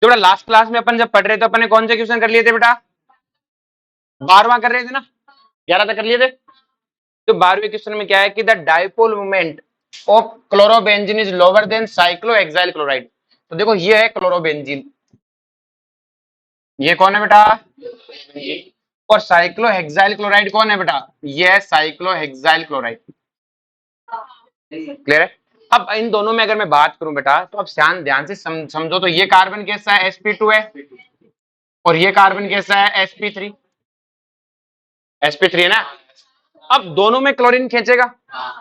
तो बेटा last class में अपन जब पढ़ रहे थे अपन ने कौन से क्वेश्चन कर लिए थे बेटा? 12वां कर रहे थे ना, 11 तक कर लिए थे। तो 12वें क्वेश्चन में क्या है कि the dipole moment of chlorobenzene is lower than cyclohexyl chloride. तो देखो ये है क्लोरोबेंजीन, ये कौन है बेटा? और साइक्लोहेक्साइल क्लोराइड कौन है बेटा? ये है साइक्लोहेक्साइल क्लोराइड। क्लियर है? अब इन दोनों में अगर मैं बात करूं बेटा तो अब ध्यान से समझो। तो ये कार्बन कैसा है? sp2 है, और ये कार्बन कैसा है? sp3। sp3 है ना। अब दोनों में क्लोरीन खींचेगा।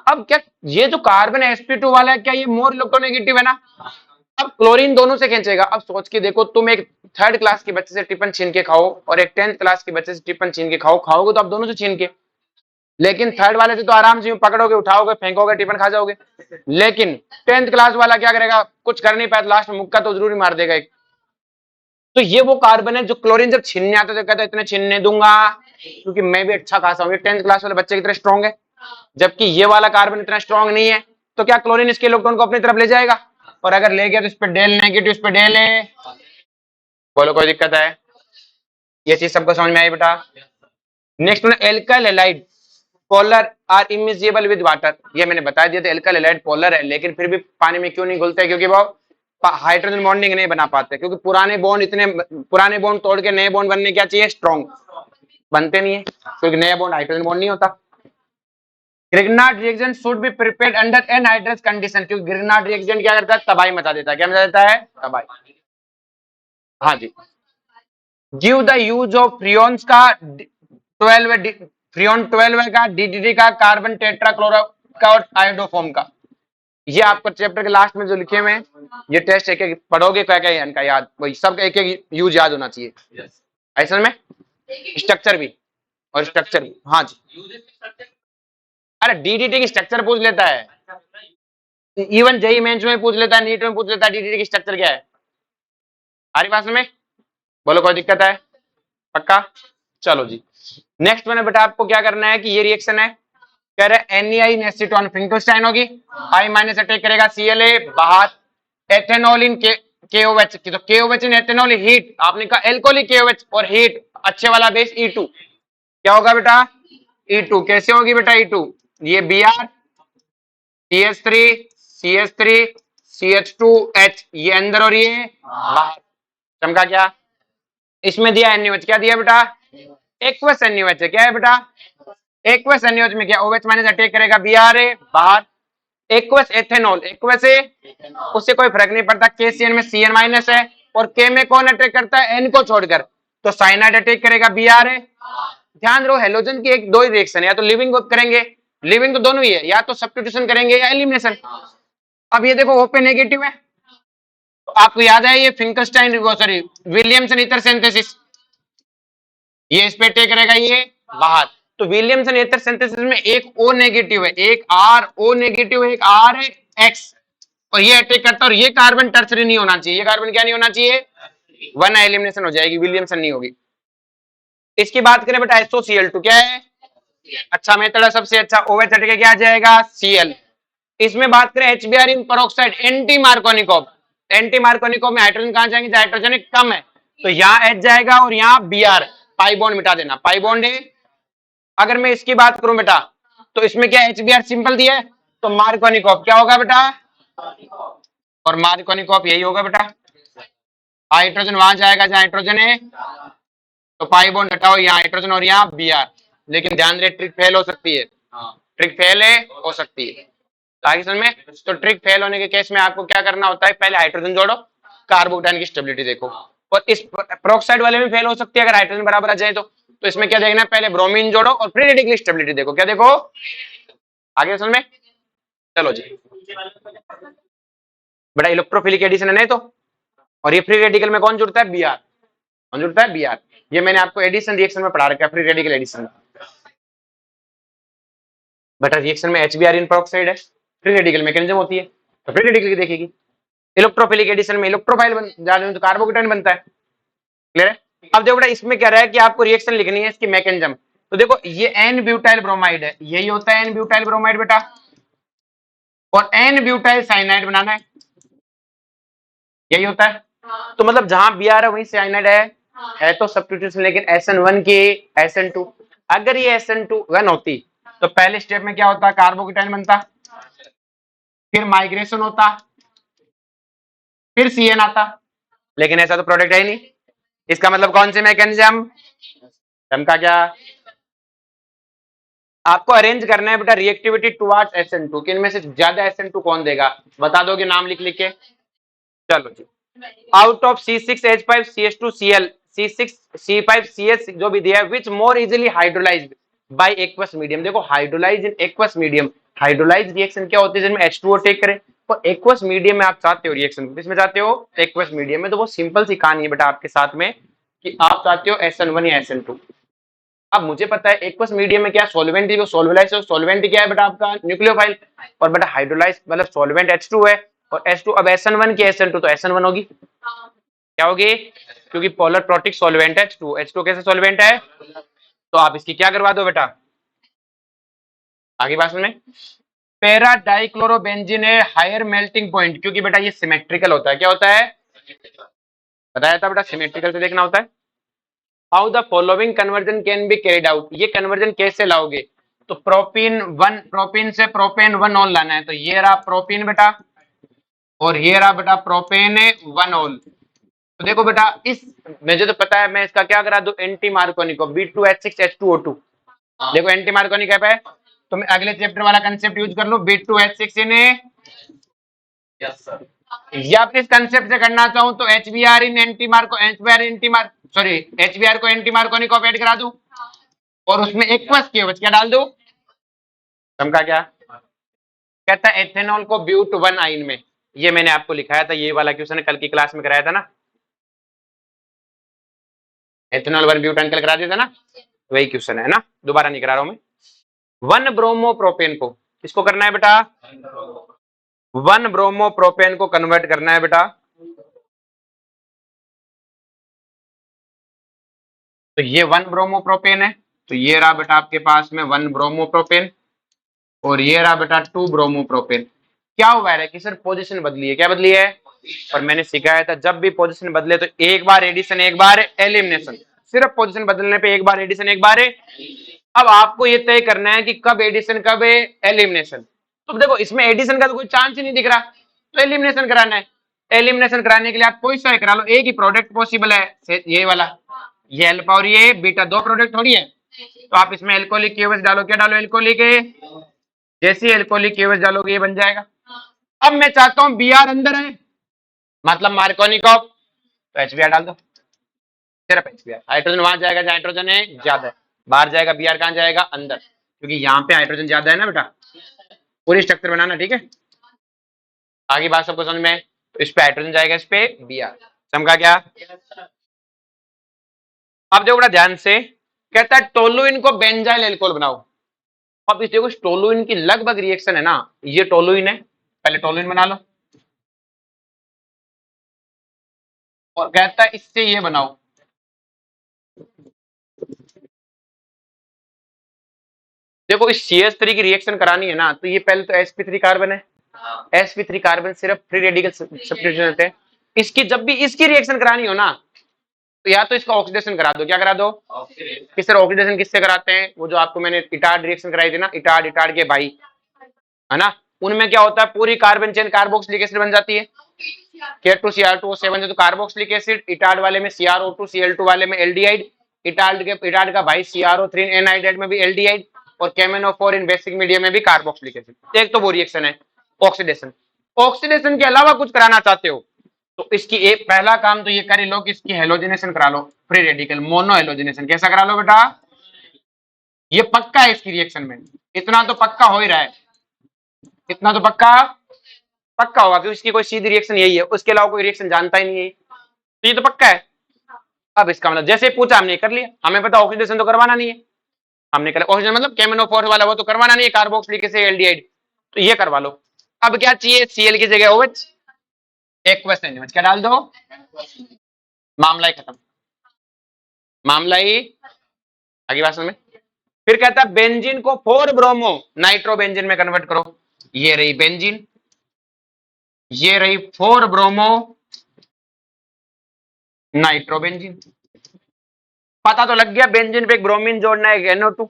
अब क्या ये जो कार्बन sp2 वाला है क्या ये मोर इलेक्ट्रोनेगेटिव है ना? अब क्लोरीन दोनों से खींचेगा। अब सोच के देखो, तुम एक 3rd क्लास के बच्चे से टिफिन छीन के खाओ और एक 10th क्लास के बच्चे से टिफिन छीन के खाओगे तो आप दोनों से छीन के, लेकिन 3rd वाले से तो आराम से पकड़ोगे, उठाओगे, फेंकोगे, टिफिन खा जाओगे। लेकिन 10th क्लास वाला क्या करेगा? कुछ कर नहीं पाया, लास्ट में मुक्का तो जरूर मार देगा एक। तो ये वो कार्बन है जो क्लोरीन जब छीनने आता तो कहता है इतने छीनने दूंगा क्योंकि मैं भी अच्छा खासा हूं। 10th क्लास वाले बच्चे की तरह स्ट्रॉन्ग है, जबकि ये वाला कार्बन इतना स्ट्रॉन्ग नहीं है। तो क्या क्लोरीन इसके इलेक्ट्रॉन को अपनी तरफ ले जाएगा? और अगर ले गया तो इस पे डेल नेगेटिव, इस पे डेल है। बोलो कोई दिक्कत है? ये चीज सबको समझ में आई बेटा? नेक्स्ट में alkyl halide polar are immiscible with water. ये मैंने बता दिया था, एल्काइल हैलाइड पोलर है लेकिन फिर भी पानी में क्यों नहीं घुलते? क्योंकि वो हाइड्रोजन बॉन्डिंग नहीं बना पाते, क्योंकि पुराने बॉन्ड तोड़ के नए बॉन्ड बनने क्या चाहिए? स्ट्रॉन्ग। बनते नहीं है क्योंकि नया बॉन्ड हाइड्रोजन बॉन्ड नहीं होता। Grignard reaction should be prepared under anhydrous condition, क्योंकि ग्रिग्नार्ड रिएक्शन क्या करता है? तबाही मचा देता है। क्या मचा देता है? तबाही। हाँ जी। Give the use of freons का 12 फ्रियोन 12 का, डीडीटी का, कार्बन टेट्राक्लोरो का और आयोडोफॉर्म का। ये आपको चैप्टर के लास्ट में जो लिखे हुए हैं, ये टेस्ट एक एक पढ़ोगे, क्या क्या है इनका याद, वही सब एक एक यूज याद होना चाहिए। ऐसा में स्ट्रक्चर भी और स्ट्रक्चर भी। हाँ जी। अरे डीडीटी की स्ट्रक्चर पूछ लेता है, इवन जेई मेंस में पूछ लेता है, नीट में पूछ लेता है डीडीटी की स्ट्रक्चर क्या है। हमारी पास में बोलो कोई दिक्कत है? पक्का? चलो जी। नेक्स्ट मैंने बेटा आपको क्या करना है कि ये रिएक्शन है, कह रहे एनई इन एसीटोन फिंकोस्टाइन होगी, I माइनस अटैक करेगा Cla बाहर, एथेनॉल इन KOH की, तो KOH इन एथेनॉल हीट, आपने कहा एल्कोहलिक KOH और हीट, अच्छे वाला बेस E2, क्या होगा बेटा? E2 कैसे होगी बेटा? E2 ये Br CH3 CH3 CH2H, ये अंदर और ये बाहर। चमका क्या? इसमें दिया NaOH, क्या दिया बेटा? एक्वस NaOH है। क्या है बेटा? एक्वस NaOH में क्या OH माइनस अटैक करेगा Br बाहर, एक्वस एथेनॉल, एक्वस है उससे कोई फर्क नहीं पड़ता, KCN में Cn माइनस है और K में कौन अटैक करता है? N को छोड़कर, तो साइनाइड अटैक करेगा Br है। ध्यान रहो हेलोजन की एक दो ही रिएक्शन है, या तो लिविंग करेंगे, लिविंग तो दोनों ही है, या तो सब्स्टिट्यूशन करेंगे या एलिमिनेशन। अब ये देखो ओपन नेगेटिव है, तो आपको याद है ये फिंकस्टाइन सॉरी विलियमसन ईथर सिंथेसिस, ये इस पे अटैक करेगा ये बाहर। तो विलियमसन ईथर सिंथेसिस में एक O नेगेटिव है, एक R O नेगेटिव है, एक R है X, और ये अटैक करता है। और ये कार्बन टर्सरी नहीं होना चाहिए, ये कार्बन क्या नहीं होना चाहिए? वन एलिमिनेशन हो जाएगी, विलियमसन नहीं होगी। इसकी बात करें बेटा SOCl2 क्या है? अच्छा मेथड है सबसे अच्छा, OH हट के क्या आ जाएगा? Cl। इसमें बात करें HBr in peroxide anti Markovnikov, anti Markovnikov में हाइड्रोजन कहां जाएंगे? हाइड्रोजन कम है, तो यहाँ H जाएगा और यहाँ Br, पाई बॉन्ड मिटा देना, पाई बॉन्ड है। अगर मैं इसकी बात करूं बेटा तो इसमें क्या HBr सिंपल दिया है, तो मार्कोनिकोव क्या होगा बेटा? और मार्कोनिकोव यही होगा बेटा, हाइड्रोजन वहां जाएगा जहां हाइड्रोजन है, तो पाई बॉन्ड हटाओ, यहाँ हाइड्रोजन और यहाँ Br। लेकिन ध्यान रहे ट्रिक फेल हो सकती है, ट्रिक फेल है हो सकती है आगे समझ में। तो ट्रिक फेल होने के केस में आपको क्या करना होता है? पहले हाइड्रोजन जोड़ो, कार्बोकेटाइन की स्टेबिलिटी देखो, और इस पेरोक्साइड वाले में फेल हो सकती है अगर हाइड्रोजन बराबर आ जाए तो इसमें क्या देखना है? पहले ब्रोमीन जोड़ो और फ्री रेडिकल स्टेबिलिटी देखो। क्या देखो? आगे समझ में। चलो जी बेटा इलेक्ट्रोफिलिक एडिशन है नहीं तो, और ये फ्री रेडिकल में कौन जुड़ता है? Br। कौन जुड़ता है? Br। ये मैंने आपको एडिशन रिएक्शन में पढ़ा रखा है, फ्री रेडिकल एडिशन। बेटा रिएक्शन में HBr इन पेरोक्साइड है, फ्री रेडिकल मैकेनिज्म होती है, तो फ्री रेडिकल की देखेगी। इलेक्ट्रोफिलिक एडिशन में इलेक्ट्रोफाइल तो कार्बोकेटाइन बनता है। क्लियर है? अब देखो बेटा इसमें क्या रहा है कि आपको रिएक्शन लिखनी है इसकी मैकेनिज्म। तो देखो ये N ब्यूटाइल ब्रोमाइड है, यही होता है N ब्यूटाइल ब्रोमाइड बेटा, और N ब्यूटाइल साइनाइड बनाना है, यही होता है। तो मतलब जहां बी आर है वहीं साइनाइड है तो सब्स्टिट्यूशन। लेकिन SN1 की SN2, अगर ये SN2 वन होती तो पहले स्टेप में क्या होता, कार्बोकेटाइन बनता, फिर माइग्रेशन होता, फिर CN आता। लेकिन ऐसा तो प्रोडक्ट है ही नहीं। इसका मतलब कौन से मैकेनिज्म, चमका क्या, आपको अरेंज करना है बेटा रिएक्टिविटी टुवर्ड्स SN2 कि इनमें से ज्यादा SN2 कौन देगा, बता दोगे नाम लिख लिख के। चलो जी, आउट ऑफ C6H5CH2Cl C6C5CH जो भी दिया है which more easily hydrolysed by aqueous medium. देखो hydrolyse in aqueous medium, hydrolyse reaction क्या होती है जिनमें H2O टेक करे, और एक्वस मीडियम में आप चाहते हो रिएक्शन किसमें चाहते हो, एक्वस मीडियम में। तो वो सिंपल सी कहानी है बेटा आपके साथ में कि आप चाहते हो SN1 या SN2। अब मुझे पता है एक्वस मीडियम में क्या सॉल्वेंट है, सॉल्वलाइज सॉल्वेंट क्या है बेटा आपका न्यूक्लियोफाइल, और बेटा हाइड्रोलाइज मतलब सॉल्वेंट H2 है, और H2 अब SN1 की SN2 तो SN1 होगी, क्या होगी, क्योंकि पोलर प्रोटिक सॉल्वेंट है H2, H2 कैसे सॉल्वेंट है, तो आप इसकी क्या करवा दो बेटा, आगे बात में पैरा डाइक्लोरोबेंजीन है हायर मेल्टिंग पॉइंट, क्योंकि बेटा ये सिमेट्रिकल होता है, क्या होता है, बताया था बेटा सिमेट्रिकल से देखना होता है। How the following conversion can be carried out, ये कन्वर्जन कैसे लाओगे, तो प्रोपीन से प्रोपेन 1 ऑल लाना है, तो ये रहा प्रोपीन बेटा, और ये रहा बेटा प्रोपेन 1 ऑल। तो देखो बेटा इस, मुझे तो पता है मैं इसका क्या करा दूं, एंटी मार्कोनी को B2H6H2O2, देखो एंटी मार्कोनी क्या है, तो मैं अगले चैप्टर वाला कंसेप्ट यूज कर लो B2H6 इन, यस सर, या फिर इस कंसेप्ट से करना चाहूं तो HBr in anti Marko, HBr anti Mark sorry HBr को एंटी मार्कोनी को ऐड करा दूं, और उसमें एक्वस केवच क्या डाल दूं, समझा क्या, कहता है एथेनॉल को ब्यूट 1 आइन में, ये मैंने आपको लिखाया था, ये वाला क्वेश्चन कल की क्लास में कराया था ना, एथेनॉल 1 ब्यूटान कल करा दिया था ना, वही क्वेश्चन है ना, दोबारा नहीं करा रहा हूं मैं। 1 ब्रोमोप्रोपेन को इसको करना है बेटा, 1 ब्रोमोप्रोपेन को कन्वर्ट करना है बेटा, तो ये 1 ब्रोमोप्रोपेन है, तो ये रहा बेटा आपके पास में 1 ब्रोमोप्रोपेन, और ये रहा बेटा 2 ब्रोमोप्रोपेन। क्या हुआ है कि सर पोजीशन बदली है, क्या बदली है, और मैंने सिखाया था जब भी पोजीशन बदले तो एक बार एडिशन एक बार एलिमिनेशन, सिर्फ पोजीशन बदलने पे एक बार एडिशन एक बार अब आपको ये तय करना है कि कब एडिशन कब एलिमिनेशन। तो देखो इसमें एडिशन का तो कोई चांस ही नहीं दिख रहा, तो एलिमिनेशन कराना है, एलिमिनेशन कराने के लिए आप कोई सा करा लो, एक ही प्रोडक्ट पॉसिबल है ये वाला, ये अल्फा और ये बीटा दो प्रोडक्ट थोड़ी है, तो आप इसमें एल्कोहलिक केवस डालो, क्या डालो एल्कोहलिक, जैसे एल्कोहलिक केवस डालोगे ये बन जाएगा। अब मैं चाहता हूं Br अंदर है, मतलब मार्कोनिकॉफ, तो HBr डाल दो, सिर्फ HBr, हाइड्रोजन वहां जाएगा जहां हाइड्रोजन है ज्यादा है, बाहर जाएगा Br कहां जाएगा अंदर, क्योंकि यहाँ पे हाइड्रोजन ज्यादा है ना बेटा, पूरी स्ट्रक्चर बनाना ठीक है, आगे बात सबको समझ में, तो इस पे हाइड्रोजन जाएगा, इस पे Br, समझा क्या। अब देखो बड़ा ध्यान से, कहता है टोलुइन को बेंजाइल एल्कोहल बनाओ। अब इस देखो टोलुइन की लगभग रिएक्शन है ना, ये टोलुइन है, पहले टोलुइन बना लो, और कहता है इससे ये बनाओ, देखो इस CH3 की रिएक्शन करानी है ना, तो ये पहले तो sp3 कार्बन है, sp3 कार्बन सिर्फ फ्री रेडिकल सब्स्टिट्यूशन होते हैं, इसकी जब भी इसकी रिएक्शन करानी हो ना, तो या तो इसका ऑक्सीडेशन करा दो, क्या करा दो, किस तरह ऑक्सीडेशन किससे कराते हैं, वो जो आपको मैंने इटार्ड रिएक्शन कराई थी ना, इटार्ड के भाई है ना, उनमें क्या होता है पूरी कार्बन चेन कार्बोक्सिलिक एसिड बन जाती है, K2Cr2O7 तो कार्बोक्सिलिक एसिड, इटार्ड वाले में CrO2Cl2 वाले में एल्डिहाइड, इटार्ड का भाई CrO3 एनहाइड्राइड में भी एल्डिहाइड, और केमेनोफोर इन बेसिक मीडियम में भी कार्बोक्सिलिक एसिड। एक तो वो रिएक्शन है ऑक्सीडेशन, ऑक्सीडेशन के अलावा कुछ कराना चाहते हो तो इसकी एक पहला काम तो ये कर लो कि इसकी हेलोजिनेशन करा लो, फ्री रेडिकल मोनो हेलोजिनेशन, कैसा करा लो बेटा, ये पक्का है इसकी रिएक्शन में, इतना तो पक्का हो ही रहा है, इतना तो पक्का होगा क्योंकि इसकी कोई सीधी रिएक्शन यही है, उसके अलावा कोई रिएक्शन जानता ही नहीं है, तो ये तो पक्का है। अब इसका मतलब जैसे पूछा हमने कर लिया, हमें पता ऑक्सीडेशन तो करवाना नहीं है, हमने कर ऑक्सीजन मतलब केमिनोफोर वाला वो तो करवाना नहीं है, कार्बोक्सिलिक एसिड एल्डिहाइड, तो ये करवा लो। अब क्या चाहिए, Cl की जगह OH, एक्वस एनएच क्या डाल दो, मामला ही खत्म, मामला ही आगे बात में। फिर कहता है बेंजीन को 4 ब्रोमो नाइट्रो बेंजीन में कन्वर्ट करो, ये रही बेंजीन, ये रही 4 ब्रोमो नाइट्रोबेंजीन। पता तो लग गया, बेंजीन पे एक ब्रोमीन जोड़ना है, एक NO2।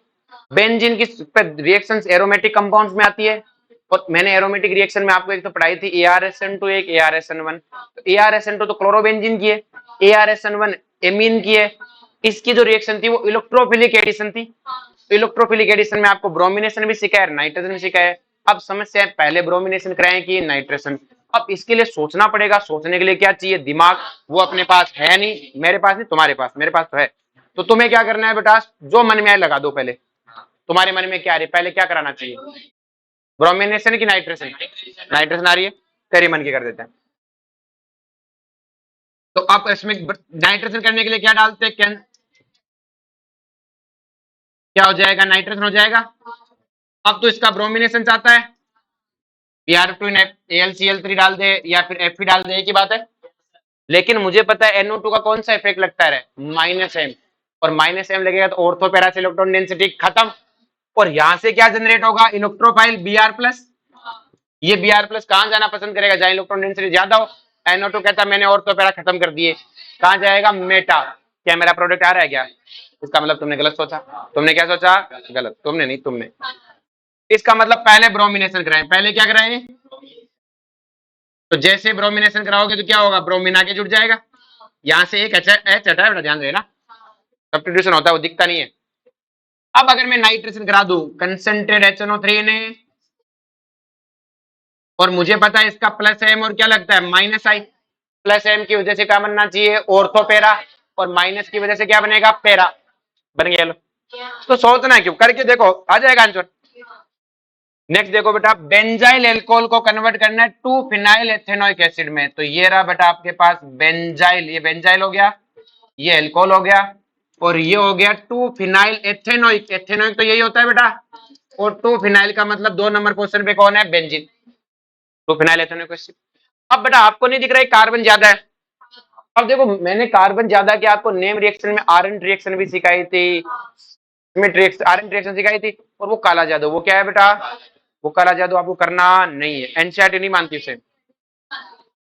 बेंजीन की रिएक्शंस एरोमेटिक कंपाउंड्स में आती है, और मैंने एरोमेटिक रिएक्शन में आपको एक तो पढ़ाई थी ArSN2, एक ArSN1। तो ArSN2 तो क्लोरोबेंजीन की है, ArSN1 एमीन की है। इसकी जो रिएक्शन थी वो इलेक्ट्रोफिलिक एडिशन थी। इलेक्ट्रोफिलिक एडिशन में आपको ब्रोमिनेशन भी सिखाया है, नाइट्रोजन भी सिखाया है। अब समस्या है, पहले ब्रोमिनेशन कराएं कि नाइट्रेशन। अब इसके लिए सोचना पड़ेगा। सोचने के लिए क्या चाहिए? दिमाग। वो अपने पास है नहीं, मेरे पास नहीं, तुम्हारे पास, मेरे पास तो है। तो तुम्हें क्या करना है बेटा, जो मन में आए लगा दो। पहले तुम्हारे मन में क्या आ रही है, पहले क्या कराना चाहिए? ब्रोमिनेशन की नाइट्रेशन? नाइट्रेशन आ रही है, तेरे मन की कर देते हैं। तो आप इसमें नाइट्रेशन करने के लिए क्या डालते हैं? क्या हो जाएगा? नाइट्रेशन हो जाएगा। अब तो इसका ब्रोमिनेशन चाहता है, Br2 AlCl3 डाल दे या फिर Fe डाल दे, एक ही बात है। लेकिन मुझे पता है NO2 का कौन सा इफेक्ट लगता है, -M। और -M लगेगा तो ऑर्थो पैरा से इलेक्ट्रॉन डेंसिटी खत्म। और यहां से क्या जनरेट होगा? Electrophile Br+। ये Br+ कहां जाना पसंद करेगा? जहां इलेक्ट्रॉन डेंसिटी ज्यादा हो। NO2 कहता मैंने ऑर्थो पैरा खत्म कर दिए, कहां जाएगा? मेटा। क्या मेरा प्रोडक्ट आ रहा है क्या? इसका मतलब तुमने गलत सोचा। तुमने क्या सोचा? गलत। तुमने नहीं, तुमने। इसका मतलब पहले ब्रोमिनेशन कराएं। पहले क्या कराएं? तो जैसे ब्रोमिनेशन कराओगे तो क्या होगा? ब्रोमीन आके जुड़ जाएगा। यहां से एक एच हटा है बेटा, ध्यान देना। सब्स्टिट्यूशन होता है, वो दिखता नहीं है। अब अगर मैं नाइट्रेशन करा दूं कंसेंट्रेट HNO3 ने, और मुझे पता है इसका +M और क्या लगता है? -I। +M की वजह से क्या बनना चाहिए? Ortho para. और माइनस की वजह से क्या बनेगा? पैरा। बन गया। लो, तो सोचना क्यों, करके देखो, आ जाएगा आंसर। नेक्स्ट देखो बेटा, बेंजाइल एल्कोहल को कन्वर्ट करना है 2 फिनाइल एथेनोइक एसिड में। तो ये रहा बेटा आपके पास बेंजाइल, ये बेंजाइल हो गया, ये एल्कोहल हो गया, और ये हो गया 2 फिनाइल एथेनोइक। एथेनोइक तो यही होता है बेटा, और 2 फिनाइल का मतलब 2 नंबर क्वेश्चन पे कौन है? बेंजीन। 2 phenyl ethanoic acid. अब बेटा आपको नहीं दिख रहा है कार्बन ज्यादा है। अब देखो, मैंने कार्बन ज्यादा के आपको नेम रिएक्शन में आरएन रिएक्शन भी सिखाई थी, आरएन रिएक्शन सिखाई थी। और वो काला जादू, वो क्या है बेटा? वो काला जादू आपको करना नहीं है, एनसीईआरटी नहीं मानती उसे।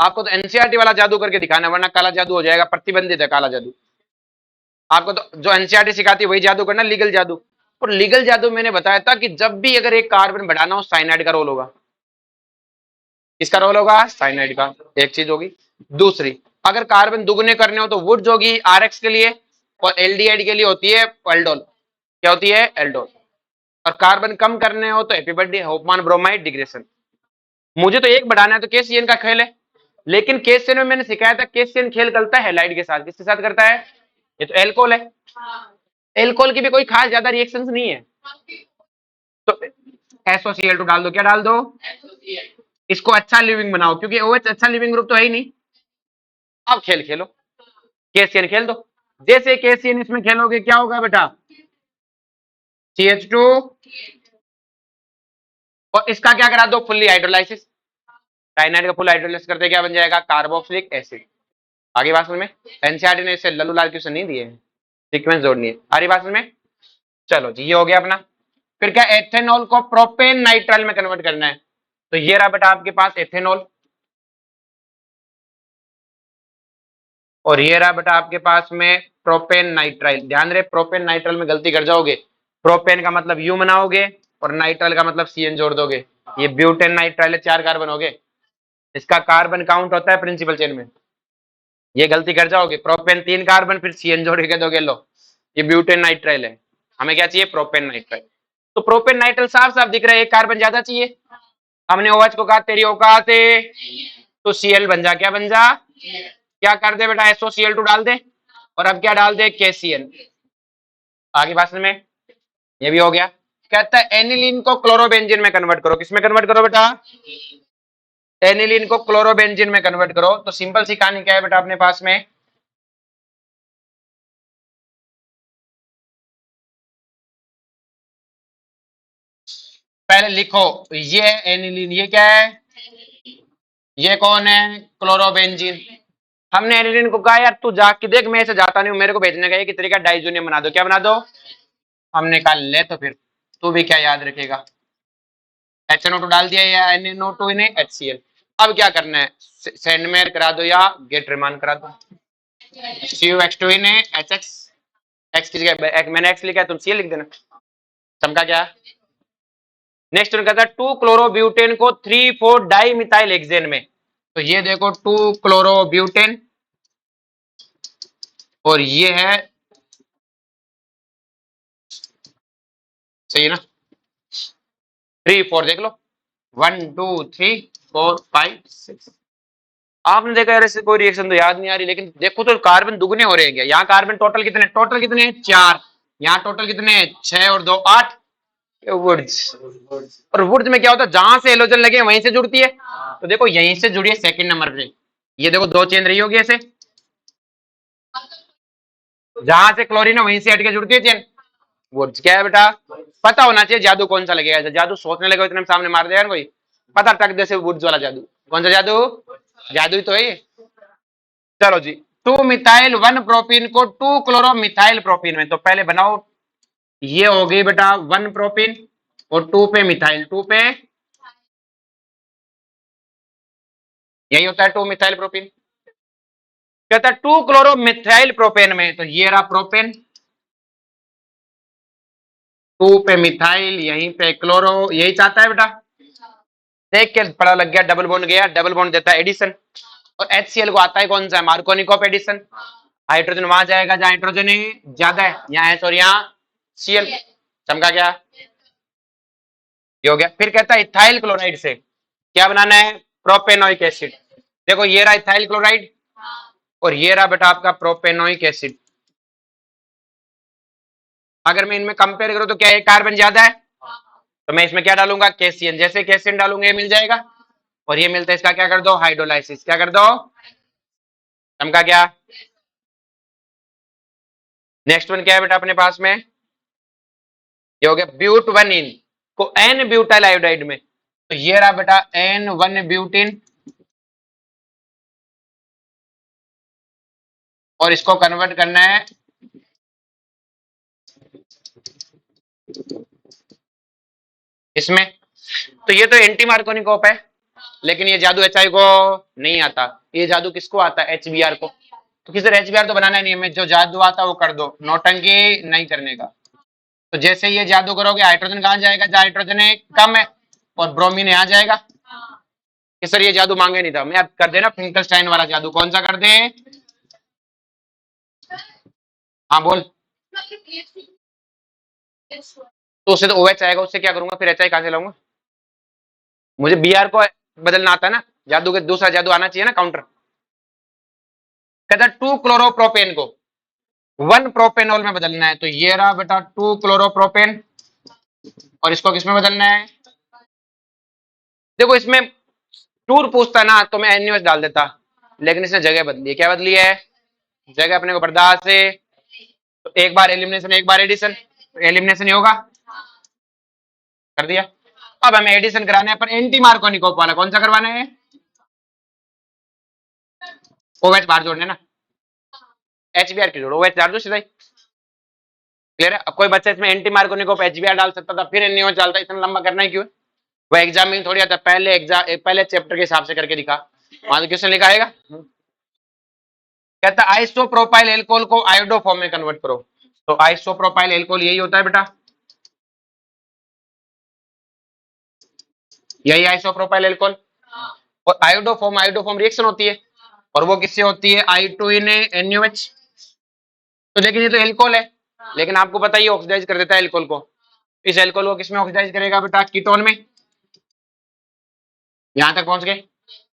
आपको तो एनसीईआरटी वाला जादू करके दिखाना है, वरना काला जादू हो जाएगा, प्रतिबंधित है काला जादू। आपको तो जो एनसीईआरटी सिखाती है वही जादू करना, लीगल जादू। और लीगल जादू मैंने बताया था कि जब भी अगर एक कार्बन बढ़ाना हो, साइनाइड का रोल होगा। किसका रोल होगा? साइनाइड का। एक चीज होगी। दूसरी, अगर कार्बन दुगने करने हो तो वुड्स होगी आरएक्स के लिए, और एल्डिहाइड के लिए होती है एल्डोल। क्या होती है? एल्डोल। और कार्बन कम करने हो तो हैप्पी बर्थडे होपमान ब्रोमाइड डिग्रेशन। मुझे तो एक बढ़ाना है तो केसीएन का खेल है। लेकिन केसीएन में मैंने सिखाया था, केसीएन खेल करता है हैलाइड के साथ। किसके साथ करता है? ये तो एल्कोहल है। एल्कोहल की भी कोई खास ज्यादा रिएक्शंस नहीं है। तो SOCl2 डाल दो। क्या डाल दो? इसको अच्छा लिविंग बनाओ, क्योंकि OH अच्छा लिविंग ग्रुप तो है ही नहीं। अब खेल खेलो, केसीएन खेल दो। जैसे केसीएन इसमें खेलोगे क्या होगा बेटा? CH2, और इसका क्या करा दो? Fully hydrolysis. साइनाइड का फुल हाइड्रोलाइसिस करते क्या बन जाएगा? Carboxylic acid. आगे बात में एनसीईआरटी ने इसे लल्लू लाल क्वेश्चन नहीं दिए, सीक्वेंस जोड़नी है। आगे बात में, चलो जी, ये हो गया अपना। फिर क्या? एथेनॉल को प्रोपेन नाइट्राइल में कन्वर्ट करना है। तो ये रहा बेटा आपके पास एथेनॉल, और ये रहा बेटा आपके पास में प्रोपेन नाइट्राइल। ध्यान रहे, प्रोपेन नाइट्राइल में गलती कर जाओगे, प्रोपेन का मतलब यू बनाओगे और नाइट्राइल का मतलब CN जोड़ दोगे। ये ब्यूटेन नाइट्राइल, 4 कार्बन हो गए। इसका कार्बन काउंट होता है प्रिंसिपल चेन में। ये गलती कर जाओगे, प्रोपेन 3 कार्बन फिर CN जोड़ के दोगे। लो, ये ब्यूटेन नाइट्राइल है। हमें क्या चाहिए? Propane nitrile. तो प्रोपेन नाइट्राइल साफ साफ दिख रहा है, एक कार्बन ज्यादा चाहिए। हमने OH को कहा तेरी औकात है, तो Cl बन जा। क्या बन जा? क्या कर दे बेटा? SOCl2 डाल दे, और अब क्या डाल दे? KCl। आगे भाषण में ये भी हो गया। कहता है एनिलीन को क्लोरोबेंजीन में कन्वर्ट करो। किसमें कन्वर्ट करो बेटा? एनिलीन को क्लोरोबेंजीन में कन्वर्ट करो। तो सिंपल सी कहानी क्या है बेटा अपने पास में? पहले लिखो, ये एनिलीन, ये क्या है? ये कौन है? क्लोरोबेंजीन। हमने एनिलीन को कहा यार तू जाके देख, मैं ऐसे जाता नहीं हूं, मेरे को भेजने का एक तरीका डाइजोनियम बना दो। क्या बना दो? हमने कहा ले, तो फिर तू भी क्या याद रखेगा? HNO2 डाल दिया, या NNO2 ने HCl। अब क्या करना है? सेंड मेल करा दो या गेट रिमांड करा दो। CuH2 ने HX X की जगह मैंने X लिखा है, तुम C लिख देना। चमका क्या? नेक्स्ट उनका था 2 क्लोरोब्यूटेन को 3,4 डाई मिथाइल हेक्सेन में। तो ये देखो 2 क्लोरोब्यूटेन और ये है, सही है ना? 3,4 देख लो, 1 2 3 4 5 6। आपने देखा यार, इससे कोई रिएक्शन तो याद नहीं आ रही, लेकिन देखो तो कार्बन दुगने हो रहे हैं क्या? यहाँ कार्बन टोटल कितने हैं? 4। यहाँ टोटल कितने हैं? 6 और 2 8 वुड्स। और वुड्स में क्या होता है, जहां से हेलोजन लगे वहीं से जुड़ती है। तो देखो यहीं से जुड़ी है सेकंड नंबर पे। ये देखो 2 चेन रही होगी ऐसे, जहां से क्लोरीन है वहीं से हट के जुड़ती है चेन। वुड्स क्या है बेटा? पता होना चाहिए जादू कौन सा लगेगा। जादू सोचने लगे इतने सामने मार देगा कोई, पता टक जैसे वुड्स वाला जादू। कौन सा जादू? जादू ही तो है ये। चलो जी, 2 मिथाइल 1 प्रोपीन को 2 क्लोरो मिथाइल प्रोपीन में, तो पहले बनाओ। ये हो गई बेटा 1 प्रोपीन और 2 पे मिथाइल, 2 पे यही होता है 2 मिथाइल प्रोपीन। कहता है 2 क्लोरो मिथाइल प्रोपेन में, तो ये रहा प्रोपेन, 2 पे मिथाइल, यहीं पे क्लोरो, यही चाहता है बेटा। देख के पता लग गया, डबल बॉन्ड गया, डबल बॉन्ड देता है एडिशन। और HCl को आता है कौन सा? मार्कोनिक ऑफ एडिशन। हाइड्रोजन वहां जाएगा जहां हाइड्रोजन ज्यादा है, यहाँ H और यहाँ Cl। चमका क्या? ये हो गया। फिर कहता है इथाइल क्लोराइड से क्या बनाना है? Propanoic acid. देखो ये रहा इथाइल क्लोराइड और ये रहा बेटा आपका प्रोपेनोइक एसिड। अगर मैं इनमें कंपेयर करूं तो क्या एक कार्बन ज्यादा है, तो मैं इसमें क्या डालूंगा? कैसियन। जैसे कैसियन डालूंगा ये मिल जाएगा, और ये मिलता है, इसका क्या कर दो? हाइड्रोलाइसिस। क्या कर दो? चमका क्या? नेक्स्ट वन क्या है बेटा अपने पास में? ये हो गया ब्यूट 1 इन को एन ब्यूटाइल आयोडाइड में, तो ये रहा बेटा N1 ब्यूटिन, और इसको कन्वर्ट करना है इसमें। तो ये तो एंटी मार्कोनिक है, लेकिन ये जादू HI को नहीं आता। ये जादू किसको आता है? HBr को। तो किसी तरह HBr तो बनाना नहीं है, हमें जो जादू आता है वो कर दो, नौटंकी नहीं करने का। तो जैसे ये जादू करोगे, हाइड्रोजन कहाँ जाएगा? जहाँ हाइड्रोजन कम है, और ब्रोमीन यहाँ जाएगा। कि सर ये जादू मांगे नहीं था, मैं अब कर देना फिंकलस्टाइन वाला जादू। कौन सा कर दे? हाँ बोल। तो उससे तो OH आएगा, उससे क्या करूंगा फिर? HI कहाँ से लाऊंगा? मुझे Br को बदलना आता है ना, जादू के दूसरा जादू आना चाहिए ना, काउंटर। कहता 2 क्लोरोप्रोपेन को 1 प्रोपेनॉल में बदलना है, तो ये रहा बेटा 2 क्लोरोप्रोपेन, और इसको किसमें बदलना है? देखो इसमें टूर पूछता ना तो मैं NaOH डाल देता, लेकिन इसने जगह बदली है। क्या बदली है? जगह अपने को बर्दाश्त है। तो एक बार एलिमिनेशन एक बार एडिशन, तो एलिमिनेशन ही होगा, कर दिया। अब हमें एडिशन कराना है पर एंटी मार्कोनिक वाला। कौन सा करवाना है? OH बाहर जोड़ने ना, HBr की जोड़ो, OH डाल दो सीधा ही। क्लियर है? अब कोई बच्चा इसमें एंटी मार्कोनिक HBr डाल सकता था, फिर NaOH डालता, इतना लंबा करना है क्यों? वो एग्जाम में थोड़ी आता, पहले एग्जाम पहले चैप्टर के हिसाब से करके दिखा, वहां तो क्वेश्चन लिखा आएगा। कहता आइसोप्रोपाइल एल्कोहल को आयोडो फॉर्म में कन्वर्ट करो, तो आइसोप्रोपाइल एल्कोहल यही होता है बेटा, यही आइसोप्रोपाइल एल्कोहल। और आयोडोफॉर्म रिएक्शन होती है, और वो किससे होती है? I2 ने NaOH। तो लेकिन ये तो एल्कोहल है, लेकिन आपको पता ही ऑक्सीडाइज कर देता है एल्कोहल को। इस एल्कोहल को किसमें ऑक्सीडाइज करेगा बेटा? कीटोन में। यहां तक पहुंच गए।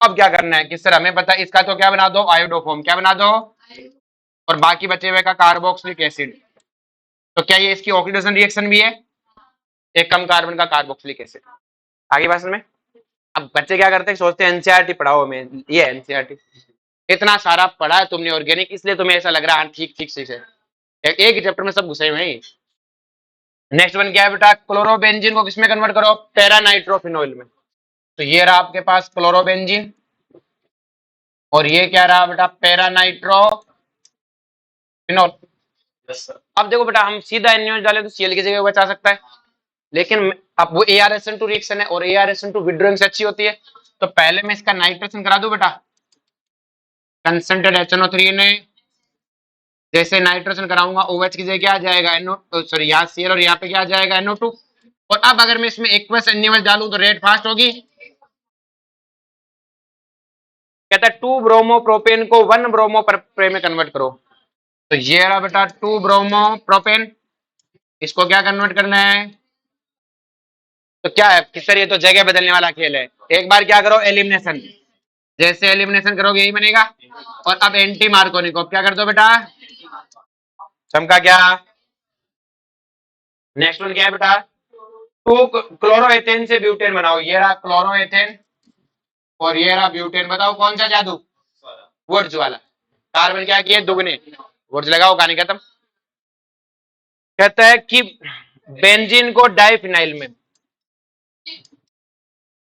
अब क्या करना है? किस तरह हमें पता है, इसका तो क्या बना दो? आयोडोफॉर्म। क्या बना दो? और बाकी बचे हुए का कार्बोक्सिलिक एसिड। तो क्या ये इसकी ऑक्सीडेशन रिएक्शन भी है? एक कम कार्बन का कार्बोक्सिलिक एसिड। आगे बात में। अब बच्चे क्या करते हैं, सोचते हैं NCERT पढ़ाओ हमें। ये NCERT इतना सारा पढ़ा है तुमने ऑर्गेनिक, इसलिए तुम्हें ऐसा लग रहा है ठीक ठीक ठीक है। एक ही चैप्टर में सब घुसे हुए हैं। नेक्स्ट वन क्या है बेटा? क्लोरोबेंजीन को किसमें कन्वर्ट करो? पैरा नाइट्रोफिनोइल में। तो ये रहा आपके पास क्लोरोबेंजीन, और ये क्या रहा बेटा? Para nitrophenol. अब देखो बेटा, हम सीधा NaOH डाले तो Cl की जगह बचा सकता है, लेकिन अब वो ArSN2 रिएक्शन है, और ArSN2 विड्रॉइंग से अच्छी होती है। तो पहले मैं इसका नाइट्रेशन करा दूं बेटा, कंसंट्रेटेड HNO3 ने जैसे नाइट्रोजन कराऊंगा OH की जगह क्या आ जाएगा NO, सॉरी यहाँ Cl और यहाँ पे क्या आ जाएगा NO2। और अब अगर मैं इसमें एक्वस एनिमल डालूं तो रेट फास्ट होगी। कहता है 2 ब्रोमो प्रोपेन को 1 ब्रोमो प्रोपेन में कन्वर्ट करो। तो ये रहा बेटा 2 ब्रोमो प्रोपेन, इसको क्या कन्वर्ट करना है। तो क्या है कि सर ये तो जगह बदलने वाला खेल है। एक बार क्या करो एलिमिनेशन, जैसे एलिमिनेशन करोगे यही बनेगा। और अब एंटी मार्कोनी को क्या कर दो बेटा, चमका क्या। नेक्स्ट वन क्या है बेटा, टू क्लोरोएथेन से ब्यूटेन बनाओ। ये रहा क्लोरोएथेन और ये रहा ब्यूटेन। बताओ कौन सा जादू, वुड्स वाला। कार्बन क्या किए दुगने, वुड्स लगाओ, कहानी खत्म। कहता है कि बेंजीन को डाइफिनाइल में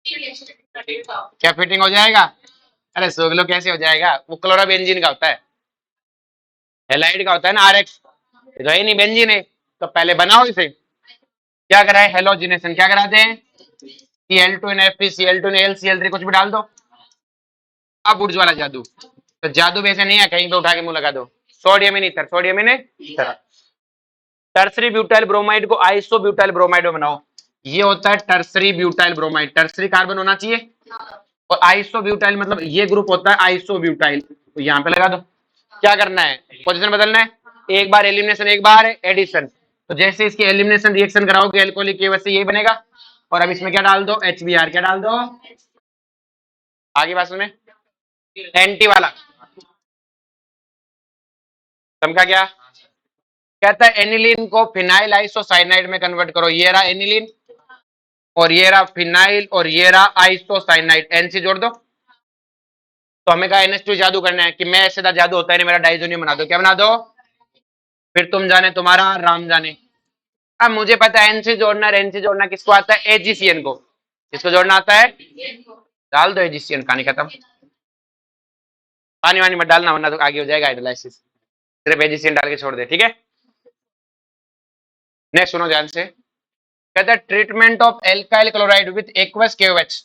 क्या फिटिंग हो जाएगा। अरे सोच लो कैसे हो जाएगा, वो क्लोरोबेंजीन का होता है, हेलाइड का होता है ना RX, तो है नहीं बेंजीन है। तो पहले बनाओ इसे, क्या कराए हेलोजिनेशन, क्या कराते हैं Cl2 in Fp Cl2 in AlCl3 कुछ भी डाल दो। अब उड़ वाला जादू, तो जादू वैसे नहीं है कहीं पे उठा के मुंह लगा दो। Sodium in ether, sodium in ether. Tertiary butyl bromide को आइसो ब्यूटाइल ब्रोमाइड में बनाओ। ये होता है tertiary butyl bromide, tertiary carbon होना चाहिए। और आइसो ब्यूटाइल मतलब ये ग्रुप होता है आइसो ब्यूटाइल, तो यहाँ पे लगा दो। क्या करना है, पोजीशन बदलना है, एक बार एलिमिनेशन एक बार एडिशन। तो जैसे इसकी एलिमिनेशन रिएक्शन कराओगे एल्कोहलिक की वजह से यही बनेगा। और अब इसमें क्या डाल दो HBr, क्या डाल दो आगे बात में एंटी वाला, समझा क्या। कहता है एनिलीन को फिनाइल आइसोसाइनाइड में कन्वर्ट करो। ये रहा एनिलीन और ये रहा फिनाइल और ये रहा आइसोसाइनाइड, NC जोड़ दो। तो हमें कहा NH2 जादू करना है कि मैं ऐसे जादू होता है नहीं, मेरा डाइजोनियम बना दो। क्या बना दो, फिर तुम जाने तुम्हारा राम जाने। अब मुझे पता है NC जोड़ना, NC जोड़ना किसको आता है, AgCN को। किसको जोड़ना आता है, डाल दो AgCN, कहानी खत्म। पानी वानी मत डालना वरना तो आगे हो जाएगा हाइड्रोलाइसिस, सिर्फ AgCN डाल के छोड़ दे, ठीक है। नेक्स्ट सुनो ध्यान से। कहता है treatment of alkyl chloride with aqueous KOH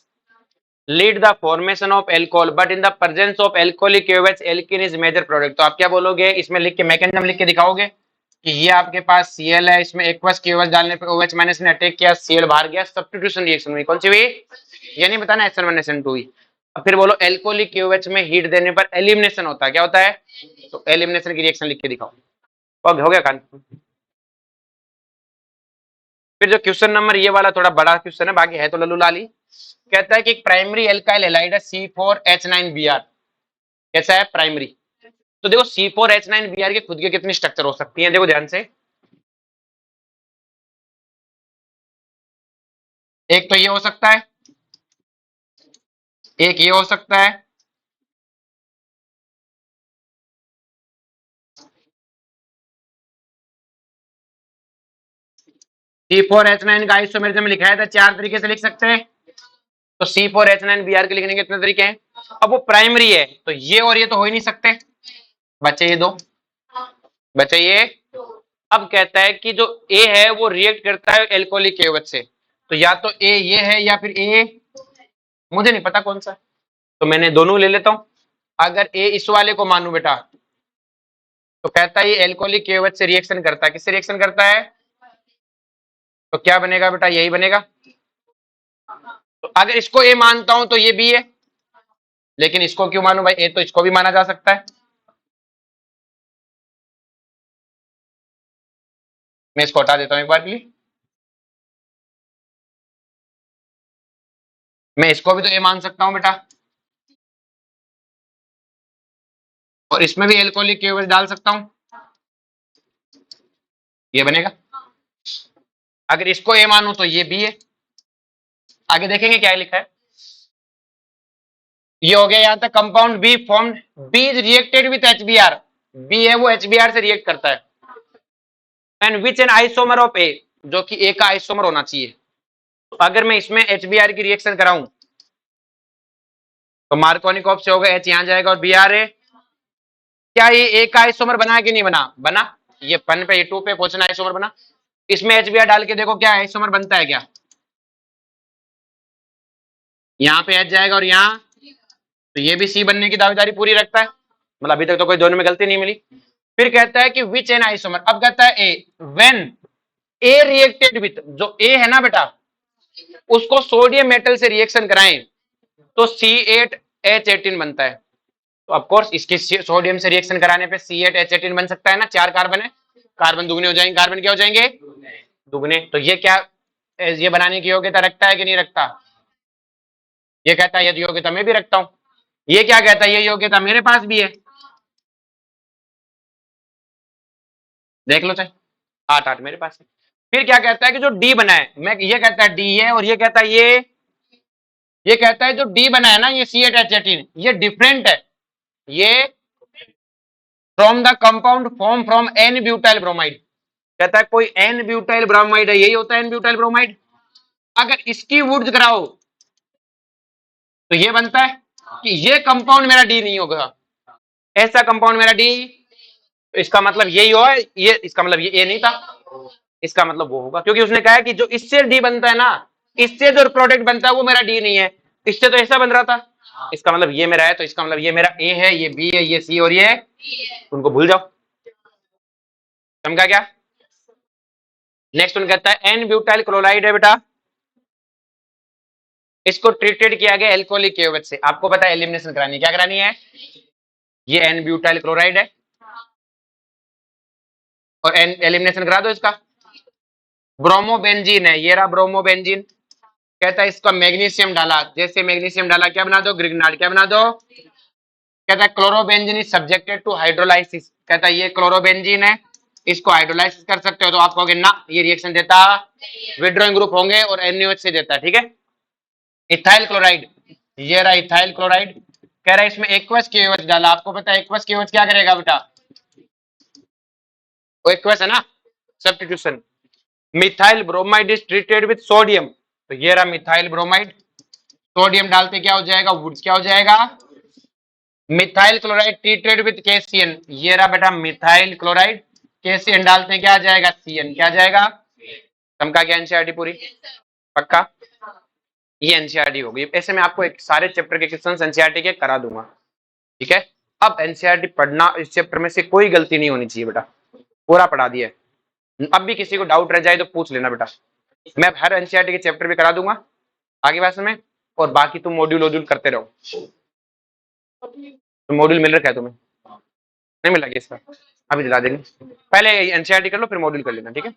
lead the formation of alcohol but in the presence of alcoholic KOH alkene is major product. तो आप क्या बोलोगे, इसमें लिख के मैकेनिज्म लिख के दिखाओगे कि ये आपके पास Cl है, इसमें एक्वस KOH डालने पे OH माइनस ने अटैक किया, Cl बाहर गया, सब्स्टिट्यूशन रिएक्शन हुई। कौन सी हुई, ये नहीं बताना SN1 SN2 हुई। अब फिर बोलो एल्कोहलिक KOH में हीट देने पर एलिमिनेशन होता है, क्या होता है, तो एलिमिनेशन की रिएक्शन लिख के दिखाओ। हो गया कान। फिर जो क्वेश्चन नंबर ये वाला थोड़ा बड़ा क्वेश्चन है, बाकी है तो लल्लू लाली। कहता है कि प्राइमरी एल्काइल हैलाइड है C4H9Br, कैसा है प्राइमरी। तो देखो C4H9Br के खुद के कितनी स्ट्रक्चर हो सकती हैं, देखो ध्यान से। एक तो ये हो सकता है, एक ये हो सकता है, C4H9 का आइसोमेरिज्म लिखा है तो 4 तरीके से लिख सकते हैं। तो C4H9Br के लिखने के कितने तरीके हैं। अब वो प्राइमरी है तो ये और ये तो हो ही नहीं सकते, बचे ये दो, बचे ये। अब कहता है कि जो A है वो रिएक्ट करता है एल्कोहलिक KOH से, तो या तो A ये है या फिर A, मुझे नहीं पता कौन सा है, तो मैंने दोनों ले लेता हूं। अगर A इस वाले को मानू बेटा, तो कहता है ये एल्कोहलिक KOH से रिएक्शन करता है, किससे रिएक्शन करता है, तो क्या बनेगा बेटा यही बनेगा। तो अगर इसको A मानता हूं तो ये B है, लेकिन इसको क्यों मानू भाई, A तो इसको भी माना जा सकता है। मैं इसको हटा देता हूं एक बार के लिए, मैं इसको भी तो A मान सकता हूं बेटा, और इसमें भी एल्कोहलिक KOH डाल सकता हूं, ये बनेगा। अगर इसको A मानू तो ये B है। आगे देखेंगे क्या लिखा है, ये हो गया यहां तक। Compound B formed, B is reacted with HBr, B है वो HBr से रिएक्ट करता है। And which an isomer of A, जो कि ए का आइसोमर होना चाहिए। तो अगर मैं इसमें HBr की रिएक्शन कराऊं तो मार्कोनिक ऑफ से होगा H यहां जाएगा और Br है। क्या ये ए का आइसोमर बना कि नहीं बना, बना। ये 1 पे 2 पे क्वेश्चन आइसोमर बना। इसमें HBr डाल के देखो क्या आइसोमर बनता है क्या, यहाँ पे H जाएगा और यहाँ, तो ये भी C बनने की दावेदारी पूरी रखता है। मतलब अभी तक तो कोई दोनों में गलती नहीं मिली। फिर कहता है कि विच एन आइसोमर, अब कहता है ए, व्हेन ए रिएक्टेड विथ, जो ए है ना बेटा, उसको सोडियम मेटल से रिएक्शन कराएं तो C8H18 बनता है। तो ऑफ कोर्स इसके सोडियम से रिएक्शन कराने पे C8H18 बन सकता है ना, 4 कार्बन है, कार्बन दुगने हो जाएंगे, कार्बन क्या हो जाएंगे, दुगने। तो ये क्या, ये बनाने की योग्यता रखता है कि नहीं रखता? ये कहता है ये योग्यता मैं भी रखता हूं। ये क्या कहता है, ये योग्यता मेरे पास भी है, देख लो चाहे, 8 8 मेरे पास है। फिर क्या कहता है कि जो डी बना है, मैं ये कहता है डी है, और ये कहता है ये कहता है जो डी बना है ना, ये C8H18, ये डिफरेंट है, ये from the compound form from n butyl bromide. कहता है कोई एन ब्यूटाइल ब्रोमाइड है, यही होता है एन ब्यूटाइल ब्रोमाइड। अगर इसकी वुड्स कराओ तो ये बनता है कि ये कंपाउंड मेरा डी नहीं होगा, ऐसा कंपाउंड मेरा डी, तो इसका मतलब यही हो, ये इसका मतलब ये नहीं था, इसका मतलब वो होगा, क्योंकि उसने कहा है कि जो इससे डी बनता है ना, इससे जो प्रोडक्ट बनता है वो मेरा डी नहीं है, इससे तो ऐसा बन रहा था, इसका मतलब ये मेरा है, तो इसका मतलब ये मेरा ए है, ये बी है, ये सी और ये, उनको भूल जाओ। समझा क्या? नेक्स्ट उन कहता है एन ब्यूटाइल क्लोराइड है बेटा, इसको ट्रीटेड किया गया एल्कोहलिक केओएच से। आपको पता है एलिमिनेशन करानी, क्या करानी है, ये एन ब्यूटाइल क्लोराइड है और एन एलिमिनेशन करा दो इसका। ब्रोमोबेंजीन है, ये रहा ब्रोमोबेंजीन। कहता है इसका मैग्नीशियम डाला, जैसे मैग्नीशियम डाला क्या बना दो, ग्रिग्नार्ड, क्या बना दो, कहता है chlorobenzene is subjected to hydrolysis. कहता है ये क्लोरोबेंजीन है, इसको हाइड्रोलाइसिस कर सकते हो, तो आप कहोगे ना ये रिएक्शन देता, विड्रॉइंग ग्रुप होंगे और NaOH से देता है, ठीक है। इथाइल क्लोराइड, ये रहा इथाइल क्लोराइड। कह रहा है इसमें एक्वस KOH डाला, आपको पता है एक्वस KOH क्या करेगा बेटा, वो एक्वस है ना, substitution. Methyl bromide is treated with sodium, तो ये रहा मिथाइल ब्रोमाइड, सोडियम डालते क्या हो जाएगा, वुड्स क्या हो जाएगा, methyl chloride treated with KCN, ये रहा बेटा मिथाइल क्लोराइड, KCN डालते हैं क्या आ जाएगा, CN, क्या आ जाएगा। समका क्या एनसीईआरटी पूरी, पक्का, ये एनसीईआरटी होगी। ऐसे में आपको एक सारे चैप्टर के क्वेश्चन एनसीईआरटी के करा दूंगा, ठीक है। अब एनसीईआरटी पढ़ना, इस चैप्टर में से कोई गलती नहीं होनी चाहिए बेटा, पूरा पढ़ा दिया है। अब भी किसी को डाउट रह जाए तो पूछ लेना बेटा, मैं हर एनसीईआरटी के चैप्टर भी करा दूंगा आगे भाषण में, और बाकी तुम मॉड्यूल वॉड्यूल करते रहो। तो मॉड्यूल मिल रखा है तुम्हें, नहीं मिला इसका, अभी दिला देंगे, पहले एनसीईआरटी कर लो फिर मॉड्यूल कर लेना, ठीक है।